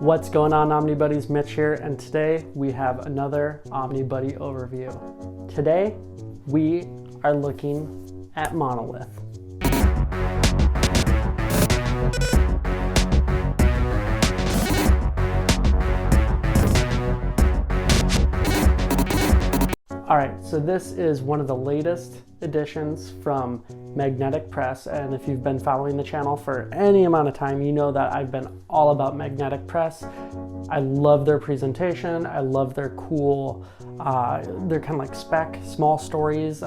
What's going on, Omnibuddies? Mitch here, and today we have another Omnibuddy overview. Today we are looking at Monolith. Alright, so this is one of the latest editions from Magnetic Press, and if you've been following the channel for any amount of time, you know that I've been all about Magnetic Press. I love their presentation. I love their cool, they're kind of like spec, small stories,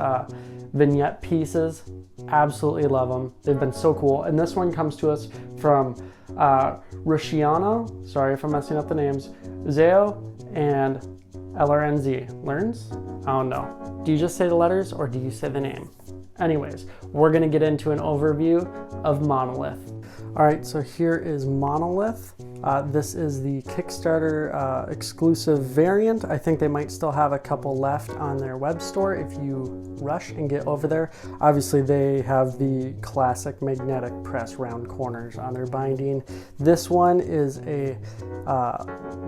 vignette pieces. Absolutely love them. They've been so cool. And this one comes to us from Recchioni, sorry if I'm messing up the names, Uzzeo, and LRNZ. Learns? I don't know. Do you just say the letters or do you say the name? Anyways, we're gonna get into an overview of Monolith. All right, so here is Monolith. This is the Kickstarter exclusive variant. I think they might still have a couple left on their web store if you rush and get over there. Obviously, they have the classic Magnetic Press round corners on their binding. This one is a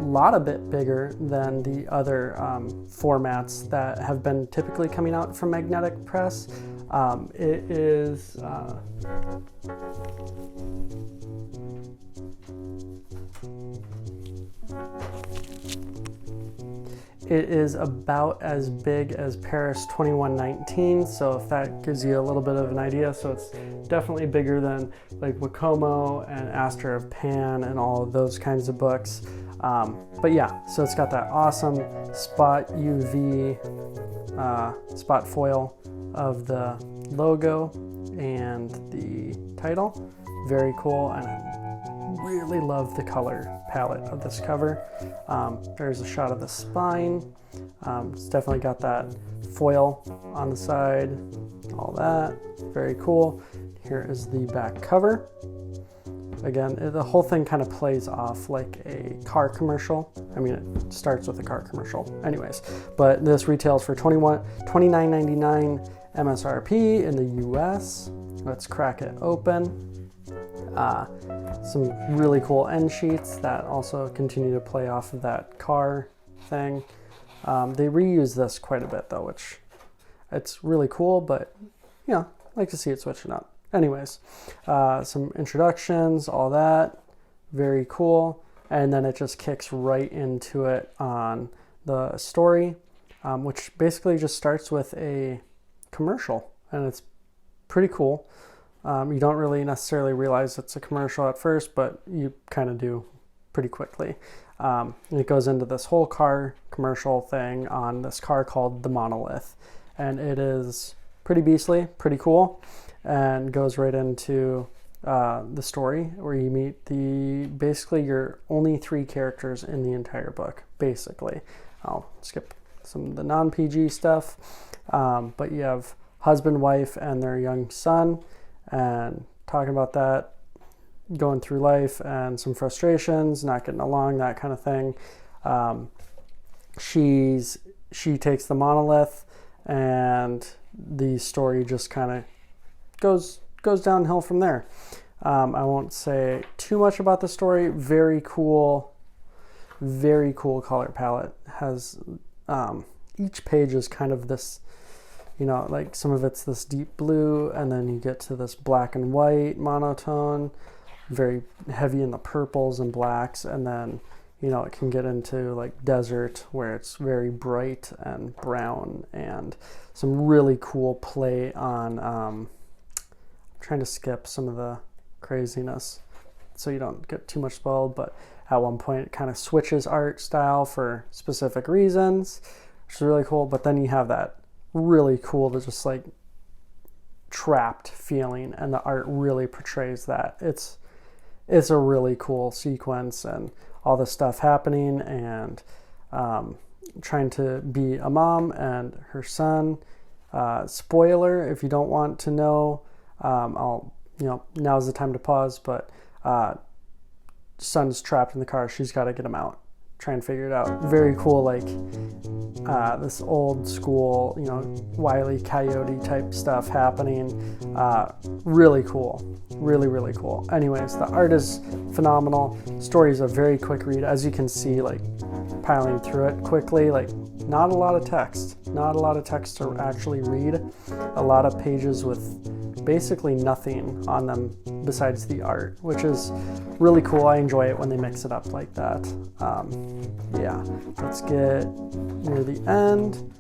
lot a bit bigger than the other formats that have been typically coming out from Magnetic Press. It is about as big as Paris 2119, so if that gives you a little bit of an idea. So it's definitely bigger than like Wacomo and Aster of Pan and all of those kinds of books. But yeah, so it's got that awesome spot UV spot foil of the logo and the title. Very cool, and I really love the color palette of this cover. There's a shot of the spine. It's definitely got that foil on the side, all that. Very cool. Here is the back cover. Again, the whole thing kind of plays off like a car commercial. I mean, it starts with a car commercial anyways, but this retails for $29.99 MSRP in the US. Let's crack it open. Some really cool end sheets that also continue to play off of that car thing. They reuse this quite a bit though, which it's really cool, but yeah, I like to see it switching up. Anyways, some introductions, all that, very cool. And then it just kicks right into it on the story, which basically just starts with a commercial, and it's pretty cool. You don't really necessarily realize it's a commercial at first, but you kind of do pretty quickly. And it goes into this whole car commercial thing on this car called the Monolith, and it is pretty beastly, pretty cool, and goes right into the story where you meet basically your only three characters in the entire book, basically. I'll skip some of the non-PG stuff, but you have husband, wife, and their young son, and talking about that, going through life and some frustrations, not getting along, that kind of thing. She takes the Monolith, and the story just kind of goes downhill from there. I won't say too much about the story. Very cool color palette. Has each page is kind of this, you know, like some of it's this deep blue, and then you get to this black and white monotone, very heavy in the purples and blacks, and then, you know, it can get into like desert where it's very bright and brown, and some really cool play on I'm trying to skip some of the craziness so you don't get too much spoiled, but at one point it kind of switches art style for specific reasons, which is really cool. But then you have that really cool, just like trapped feeling, and the art really portrays that. It's a really cool sequence, and all this stuff happening, and trying to be a mom and her son. Spoiler if you don't want to know. Now's the time to pause, but son's trapped in the car. She's got to get him out, try and figure it out. Very cool, like this old school, you know, Wile E. Coyote type stuff happening. Really cool. Really, really cool. Anyways, the art is phenomenal. Story is a very quick read. As you can see, like piling through it quickly, like not a lot of text. Not a lot of text to actually read. A lot of pages with basically nothing on them besides the art, which is really cool. I enjoy it when they mix it up like that. Yeah, let's get near the end.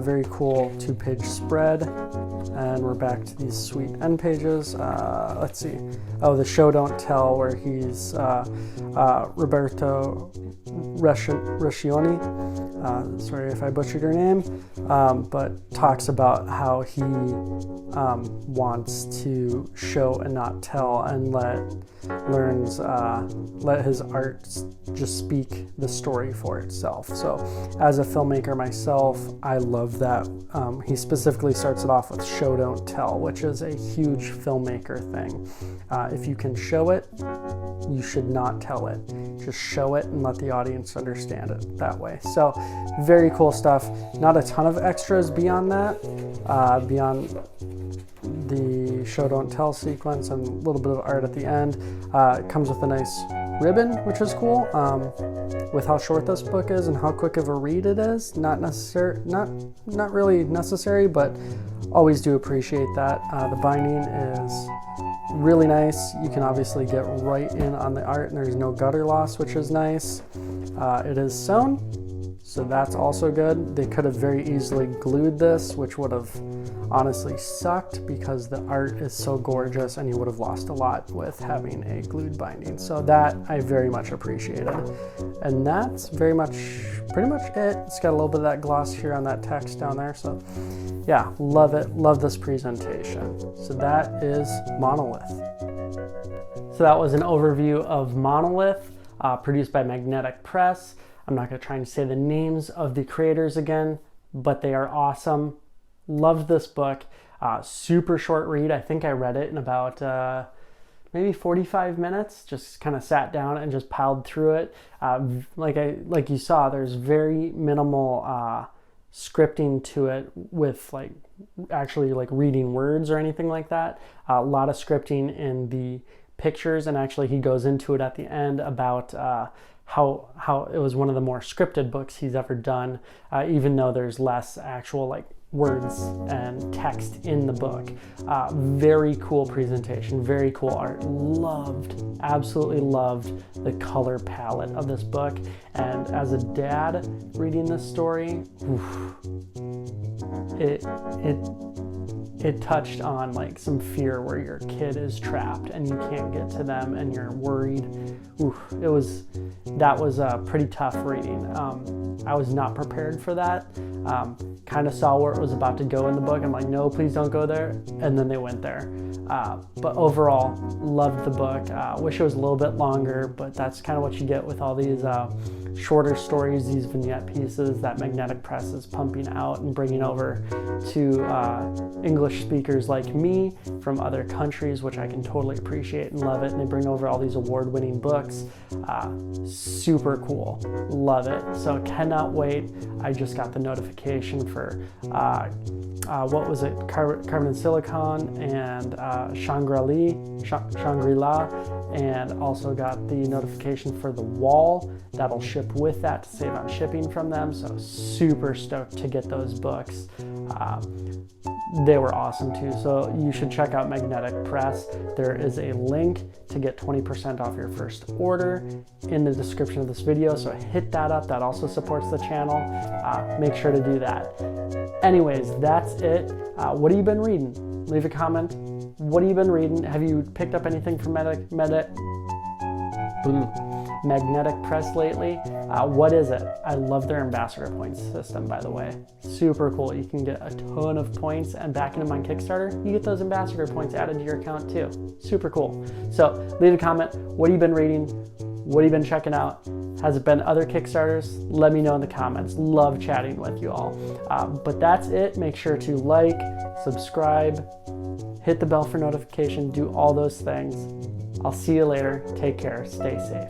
Very cool 2-page spread, and we're back to these sweet end pages. Let's see. Oh, the show don't tell, where he's Roberto Recchioni. Sorry if I butchered your name, but talks about how he wants to show and not tell, and let his art just speak the story for itself. So as a filmmaker myself, I love that. He specifically starts it off with show don't tell, which is a huge filmmaker thing. If you can show it, you should not tell it. Just show it and let the audience understand it that way. So very cool stuff. Not a ton of extras beyond that, beyond the show don't tell sequence and a little bit of art at the end. It comes with a nice ribbon, which is cool. With how short this book is and how quick of a read it is, not really necessary, but always do appreciate that. The binding is really nice. You can obviously get right in on the art, and there's no gutter loss, which is nice. It is sewn, so that's also good. They could have very easily glued this, which would have honestly sucked, because the art is so gorgeous and you would have lost a lot with having a glued binding. So that I very much appreciated. And that's pretty much it. It's got a little bit of that gloss here on that text down there. So yeah, love it. Love this presentation. So that is Monolith. So that was an overview of Monolith, produced by Magnetic Press. I'm not going to try and say the names of the creators again, but they are awesome. Loved this book. Super short read. I think I read it in about maybe 45 minutes. Just kind of sat down and just piled through it. Like you saw, there's very minimal scripting to it, with actually reading words or anything like that. A lot of scripting in the pictures, and actually he goes into it at the end about how it was one of the more scripted books he's ever done, even though there's less actual words and text in the book. Very cool presentation, very cool art. Absolutely loved the color palette of this book. And as a dad reading this story, it touched on some fear where your kid is trapped and you can't get to them and you're worried. That was a pretty tough reading. I was not prepared for that. Kind of saw where it was about to go in the book. I'm like, no, please don't go there. And then they went there. But overall, loved the book. Wish it was a little bit longer, but that's kind of what you get with all these shorter stories, these vignette pieces that Magnetic Press is pumping out and bringing over to English speakers like me from other countries, which I can totally appreciate and love it. And they bring over all these award-winning books. Super cool. Love it. So cannot wait. I just got the notification for what was it? Carbon and Silicon and Shangri-La, and also got the notification for The Wall. That'll ship with that to save on shipping from them. So super stoked to get those books. They were awesome too. So you should check out Magnetic Press. There is a link to get 20% off your first order in the description of this video. So hit that up. That also supports the channel. Make sure to do that. Anyways, that's it. What have you been reading? Leave a comment. What have you been reading? Have you picked up anything from Magnetic Press lately? What is it? I love their ambassador points system, by the way. Super cool. You can get a ton of points, and backing them on Kickstarter, you get those ambassador points added to your account too. Super cool. So leave a comment. What have you been reading? What have you been checking out? Has it been other Kickstarters? Let me know in the comments. Love chatting with you all. But that's it. Make sure to like, subscribe, hit the bell for notification, do all those things. I'll see you later. Take care. Stay safe.